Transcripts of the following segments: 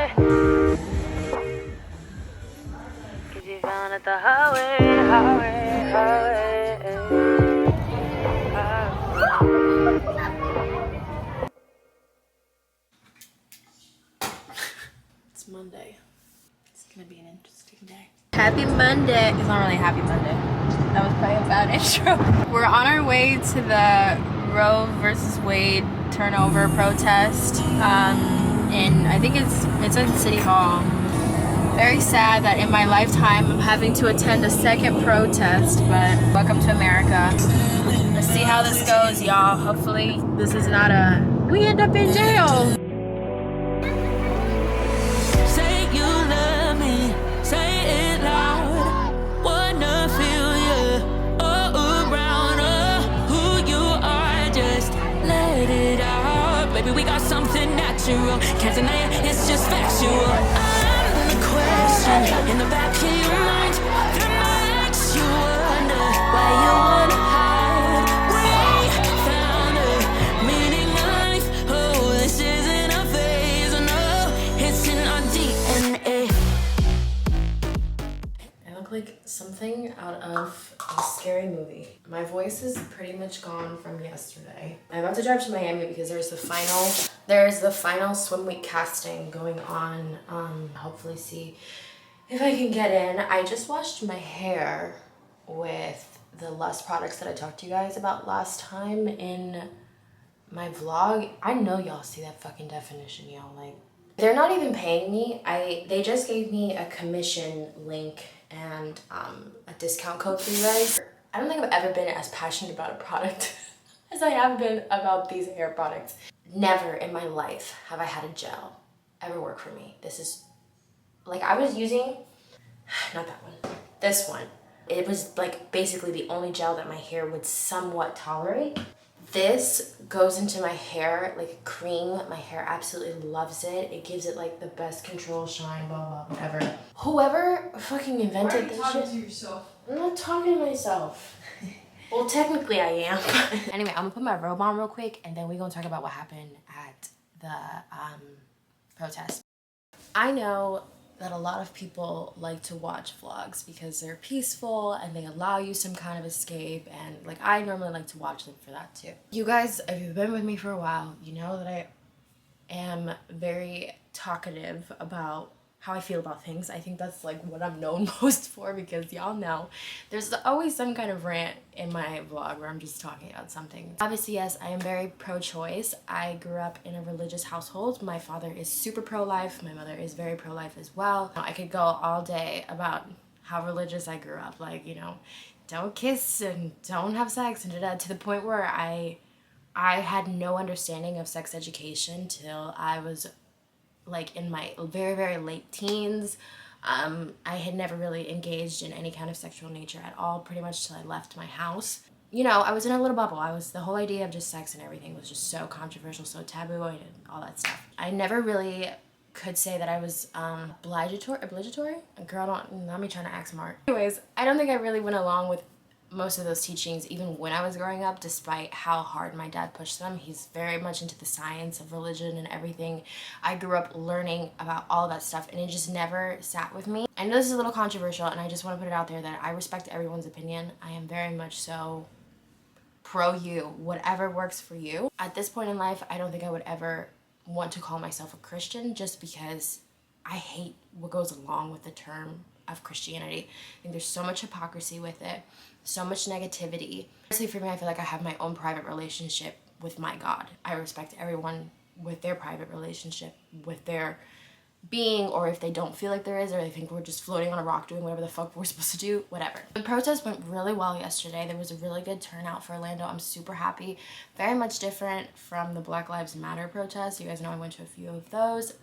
highway. Cause you found at the highway. It's Monday. It's gonna be an interesting day. Happy Monday. It's not really a happy Monday. That was probably a bad intro. We're on our way to the Roe versus Wade turnover protest. And I think it's in City Hall. Very sad that in my lifetime I'm having to attend a second protest, but welcome to America. Let's see how this goes, y'all. Hopefully this is not a we end up in jail. We got something natural, can't deny it, it's just factual. I'm the question in the back of your mind that makes you wonder why you wanna hide. We found a meaning of life. Oh, this isn't a phase, no, it's in our DNA. I look like something out of a scary movie. My voice is pretty much gone from yesterday. I'm about to drive to Miami because there's the final swim week casting going on. Hopefully see if I can get in. I just washed my hair with the Lust products that I talked to you guys about last time in my vlog. I know y'all see that fucking definition, y'all. Like, they're not even paying me. They just gave me a commission link and a discount code for you guys. I don't think I've ever been as passionate about a product as I have been about these hair products. Never in my life have I had a gel ever work for me. This is, like, I was using, not that one, this one. It was like basically the only gel that my hair would somewhat tolerate. This goes into my hair like a cream. My hair absolutely loves it. It gives it like the best control, shine, blah, blah, whatever. Whoever fucking invented this shit. Why are you talking to yourself? I'm not talking to myself. Well, technically I am. Anyway, I'm gonna put my robe on real quick and then we're gonna talk about what happened at the protest. I know that a lot of people like to watch vlogs because they're peaceful and they allow you some kind of escape, and like I normally like to watch them for that too. You guys, if you've been with me for a while, you know that I am very talkative about how I feel about things. I think that's like what I'm known most for, because y'all know there's always some kind of rant in my vlog where I'm just talking about something. Obviously, yes, I am very pro-choice. I grew up in a religious household. My father is super pro-life. My mother is very pro-life as well. I could go all day about how religious I grew up. Like, you know, don't kiss and don't have sex and to the point where I had no understanding of sex education till I was like in my very, very late teens. I had never really engaged in any kind of sexual nature at all, pretty much till I left my house. You know, I was in a little bubble. The whole idea of just sex and everything was just so controversial, so taboo, and all that stuff. I never really could say that I was obligatory? Girl, not me trying to act smart. Anyways, I don't think I really went along with most of those teachings even when I was growing up, despite how hard my dad pushed them. He's very much into the science of religion and everything. I grew up learning about all that stuff and it just never sat with me. I know this is a little controversial and I just want to put it out there that I respect everyone's opinion. I am very much so pro you, whatever works for you. At this point in life, I don't think I would ever want to call myself a Christian, just because I hate what goes along with the term of Christianity. I think there's so much hypocrisy with it, so much negativity. Honestly, for me, I feel like I have my own private relationship with my God. I respect everyone with their private relationship with their being, or if they don't feel like there is, or they think we're just floating on a rock doing whatever the fuck we're supposed to do, whatever. The protest went really well yesterday. There was a really good turnout for Orlando. I'm super happy. Very much different from the Black Lives Matter protest. You guys know I went to a few of those.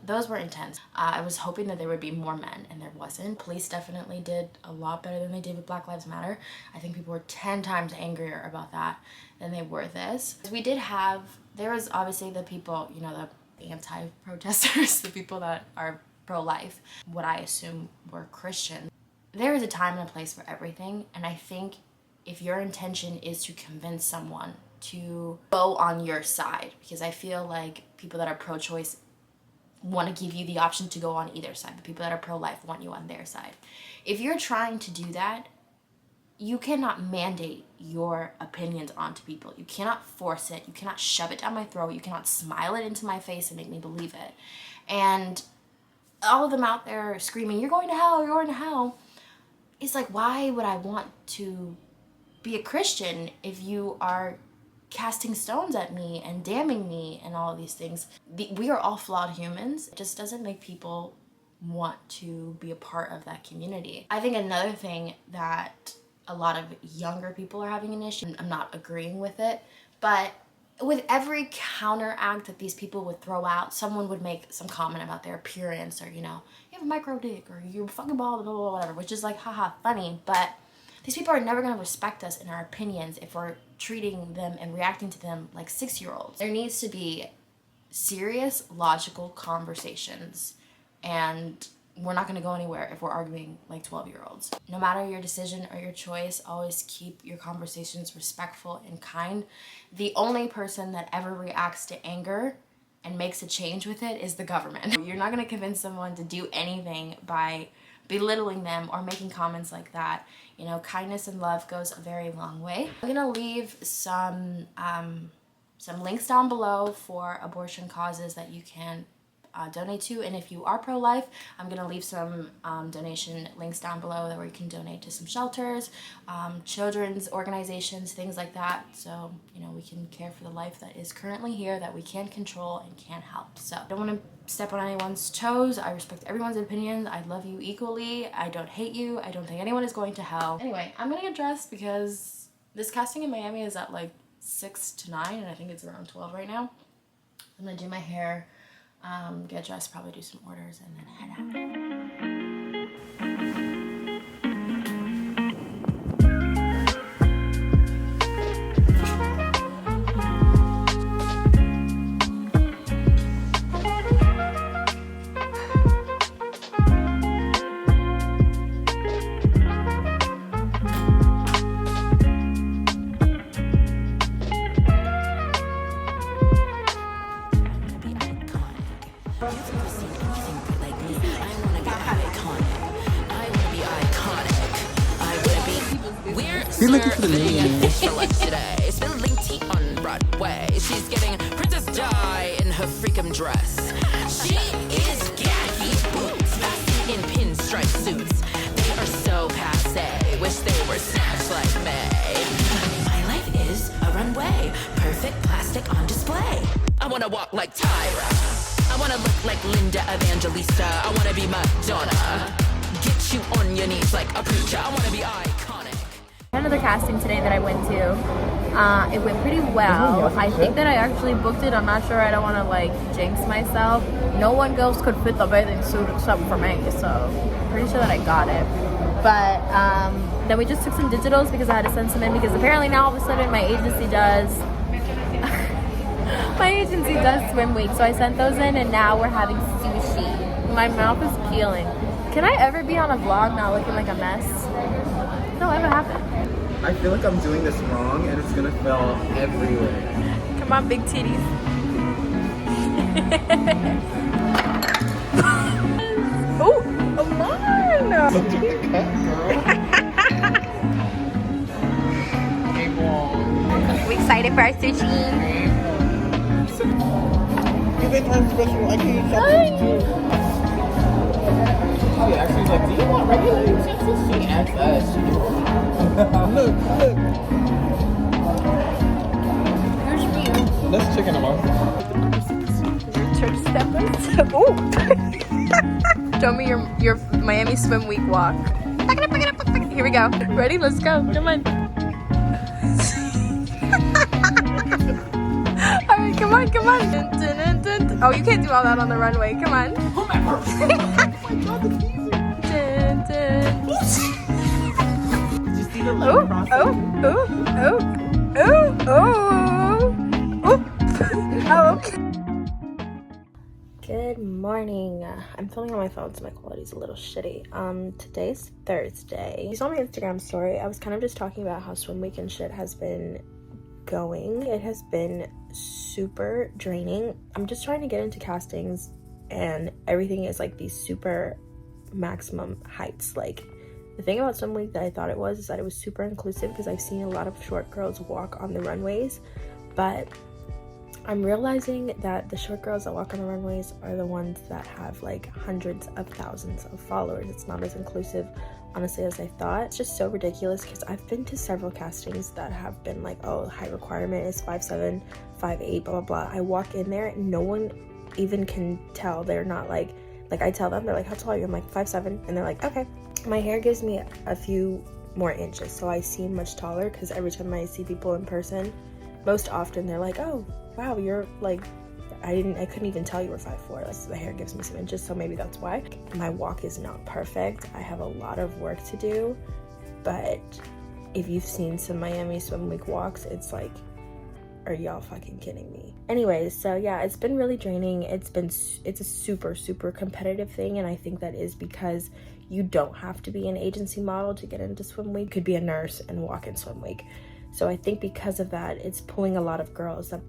Those were intense. I was hoping that there would be more men, and there wasn't. Police definitely did a lot better than they did with Black Lives Matter. I think people were 10 times angrier about that than they were this. There was obviously the people, you know, the anti-protesters, the people that are pro-life, what I assume were Christian. There is a time and a place for everything, and I think if your intention is to convince someone to go on your side, because I feel like people that are pro-choice want to give you the option to go on either side. The people that are pro-life want you on their side. If you're trying to do that, you cannot mandate your opinions onto people. You cannot force it. You cannot shove it down my throat. You cannot smile it into my face and make me believe it. And all of them out there screaming, you're going to hell, you're going to hell. It's like, why would I want to be a Christian if you are casting stones at me and damning me and all of these things? We are all flawed humans. It just doesn't make people want to be a part of that community. I think another thing that a lot of younger people are having an issue, I'm not agreeing with it, but with every counteract that these people would throw out, someone would make some comment about their appearance, or, you know, you have a micro dick, or you're fucking bald, blah, blah, blah, whatever, which is like, haha, funny. But these people are never gonna respect us in our opinions if we're treating them and reacting to them like 6-year-olds. There needs to be serious, logical conversations, and we're not gonna go anywhere if we're arguing like 12-year-olds. No matter your decision or your choice, always keep your conversations respectful and kind. The only person that ever reacts to anger and makes a change with it is the government. You're not gonna convince someone to do anything by belittling them or making comments like that. You know, kindness and love goes a very long way. I'm gonna leave some links down below for abortion causes that you can donate to, and if you are pro-life, I'm gonna leave some donation links down below where you can donate to some shelters, children's organizations, things like that, so you know we can care for the life that is currently here that we can't control and can't help. So I don't want to step on anyone's toes. I respect everyone's opinions. I love you equally. I don't hate you. I don't think anyone is going to hell. Anyway, I'm gonna get dressed because this casting in Miami is at like 6 to 9, and I think it's around 12 right now. I'm gonna do my hair, get dressed, probably do some orders, and then head out. You're looking for the name. Fish for lunch today. Spilling tea on Broadway. She's getting Princess Di in her freakum dress. She is khaki boots, passing in pinstripe suits. They are so passe. Wish they were snatched like me. My life is a runway, perfect plastic on display. I wanna walk like Tyra. I wanna look like Linda Evangelista. I wanna be Madonna. Get you on your knees like a preacher. I wanna be iconic. Another casting today that I went to. It went pretty well. I think that I actually booked it. I'm not sure. I don't want to like jinx myself. No one else could fit the bathing suit except for me, so pretty sure that I got it. But then we just took some digitals because I had to send some in, because apparently now all of a sudden my agency does swim week, so I sent those in, and now we're having sushi. My mouth is peeling. Can I ever be on a vlog not looking like a mess? That'll ever happen. I feel like I'm doing this wrong and it's gonna fall everywhere. Come on, big titties. Oh, come on! Look at the cut, girl. Hey, ball. We excited for our sushi. You think I'm special? I can't shop. She actually was like, do you want regular utensils? She asked us. Look. Here's you. That's chicken among. Church steppers. Oh! Show me your Miami Swim Week walk. Here we go. Ready? Let's go. Come on. Alright, come on. Dun, dun, dun, dun. Oh, you can't do all that on the runway. Come on. Dun, dun. Oh, okay. Good morning. I'm filming on my phone, so my quality's a little shitty. Today's Thursday. You saw my Instagram story. I was kind of just talking about how swim week and shit has been going. It has been super draining. I'm just trying to get into castings and everything is like these super maximum heights. Like, the thing about Swim Week that I thought it was is that it was super inclusive, because I've seen a lot of short girls walk on the runways, but I'm realizing that the short girls that walk on the runways are the ones that have like hundreds of thousands of followers. It's not as inclusive, honestly, as I thought. It's just so ridiculous, because I've been to several castings that have been like, oh, height requirement is 5'7", 5'8", blah, blah, blah. I walk in there and no one even can tell. They're not like I tell them, they're like, how tall are you? I'm like 5'7", and they're like, okay. My hair gives me a few more inches, so I seem much taller, because every time I see people in person, most often they're like, oh, wow, you're like, I couldn't even tell you were 5'4". Like, the hair gives me some inches, so maybe that's why. My walk is not perfect. I have a lot of work to do, but if you've seen some Miami Swim Week walks, it's like, are y'all fucking kidding me? Anyways, so yeah, it's been really draining. It's a super, super competitive thing, and I think that is because you don't have to be an agency model to get into Swim Week. You could be a nurse and walk in Swim Week. So I think because of that, it's pulling a lot of girls that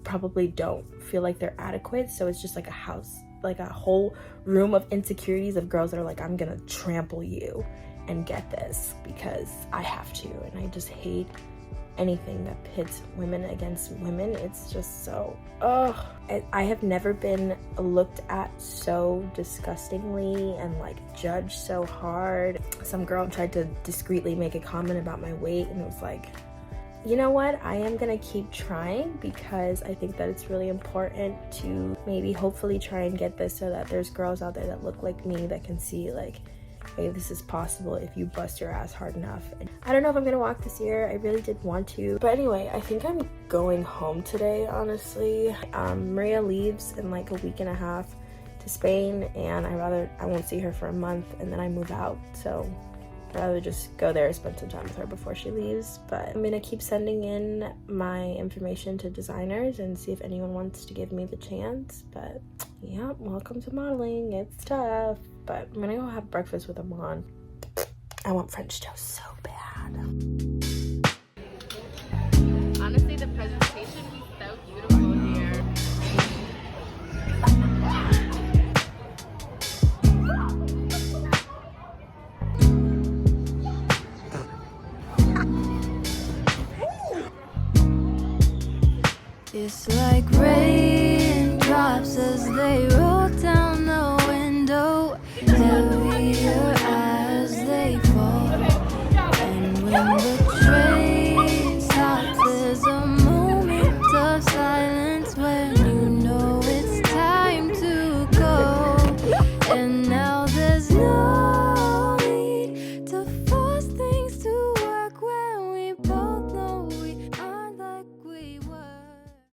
probably don't feel like they're adequate. So it's just like a house, like a whole room of insecurities of girls that are like, I'm gonna trample you and get this because I have to. And I just hate anything that pits women against women. It's just so, I have never been looked at so disgustingly and like judged so hard. Some girl tried to discreetly make a comment about my weight, and it was like, you know what, I am gonna keep trying, because I think that it's really important to maybe hopefully try and get this so that there's girls out there that look like me that can see like, hey, this is possible if you bust your ass hard enough. And I don't know if I'm gonna walk this year. I really did want to, but anyway, I think I'm going home today, honestly. Maria leaves in like a week and a half to Spain, and I won't see her for a month, and then I move out, so I'd rather just go there and spend some time with her before she leaves. But I'm gonna keep sending in my information to designers and see if anyone wants to give me the chance. But yeah, welcome to modeling. It's tough, but I'm gonna go have breakfast with Amon. I want French toast so bad. Honestly, the presentation was so beautiful here. It's like raindrops as they roll down the window, heavier